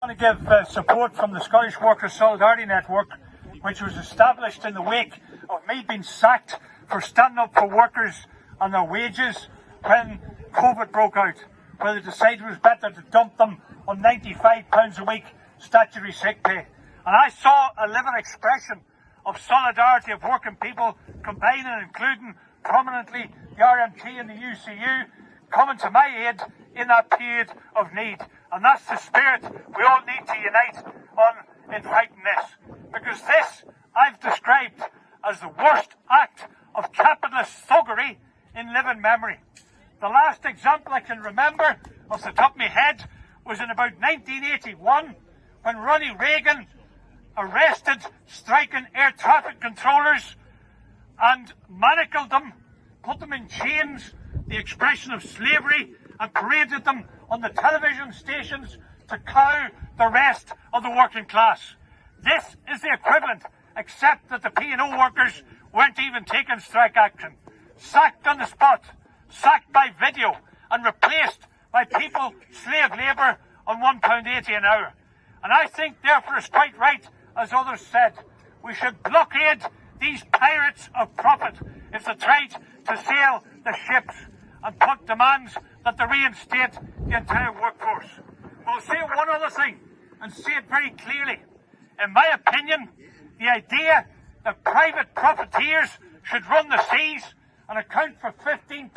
I want to give support from the Scottish Workers' Solidarity Network, which was established in the wake of me being sacked for standing up for workers and their wages when COVID broke out, where they decided it was better to dump them on £95 a week statutory sick pay. And I saw a living expression of solidarity of working people, combining and including prominently the RMT and the UCU, coming to my aid in that period of need. And that's the spirit we all need to unite on in fighting this. Because this I've described as the worst act of capitalist thuggery in living memory. The last example I can remember off the top of my head was in about 1981 when Ronnie Reagan arrested striking air traffic controllers and manacled them, put them in chains, the expression of slavery, and paraded them on the television stations to cow the rest of the working class. This is the equivalent, except that the P&O workers weren't even taking strike action. Sacked on the spot, sacked by video, and replaced by people, slave labour, on £1.80 an hour. And I think, therefore, it's quite right, as others said, we should blockade these pirates of profit if they tried to sail the ships and put demands that they reinstate the entire workforce. But I'll say one other thing, and say it very clearly. In my opinion, the idea that private profiteers should run the seas and account for 15%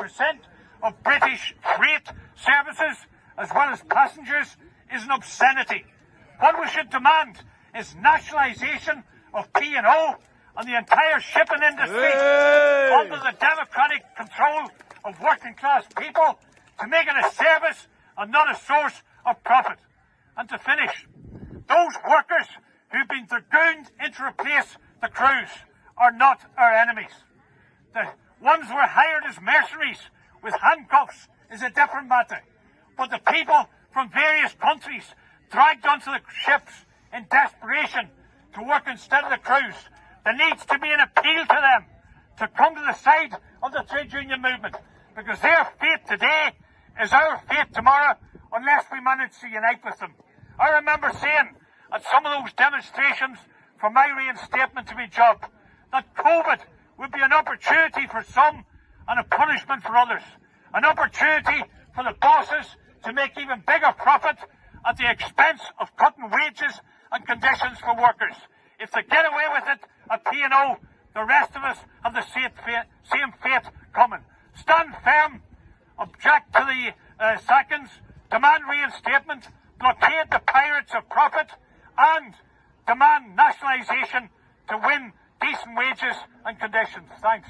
of British freight services, as well as passengers, is an obscenity. What we should demand is nationalisation of P&O and the entire shipping industry under the democratic control of working class people to make it a service and not a source of profit. And to finish, those workers who've been dragooned in to replace the crews are not our enemies. The ones who were hired as mercenaries with handcuffs is a different matter. But the people from various countries dragged onto the ships in desperation to work instead of the crews, there needs to be an appeal to them to come to the side of the trade union movement, because their fate today is our fate tomorrow unless we manage to unite with them. I remember saying at some of those demonstrations for my reinstatement to my job that COVID would be an opportunity for some and a punishment for others. An opportunity for the bosses to make even bigger profit at the expense of cutting wages and conditions for workers. If they get away with it at P&O, the rest of us have the same fate coming. Stand firm, object to the sackings, demand reinstatement, blockade the pirates of profit, and demand nationalisation to win decent wages and conditions. Thanks.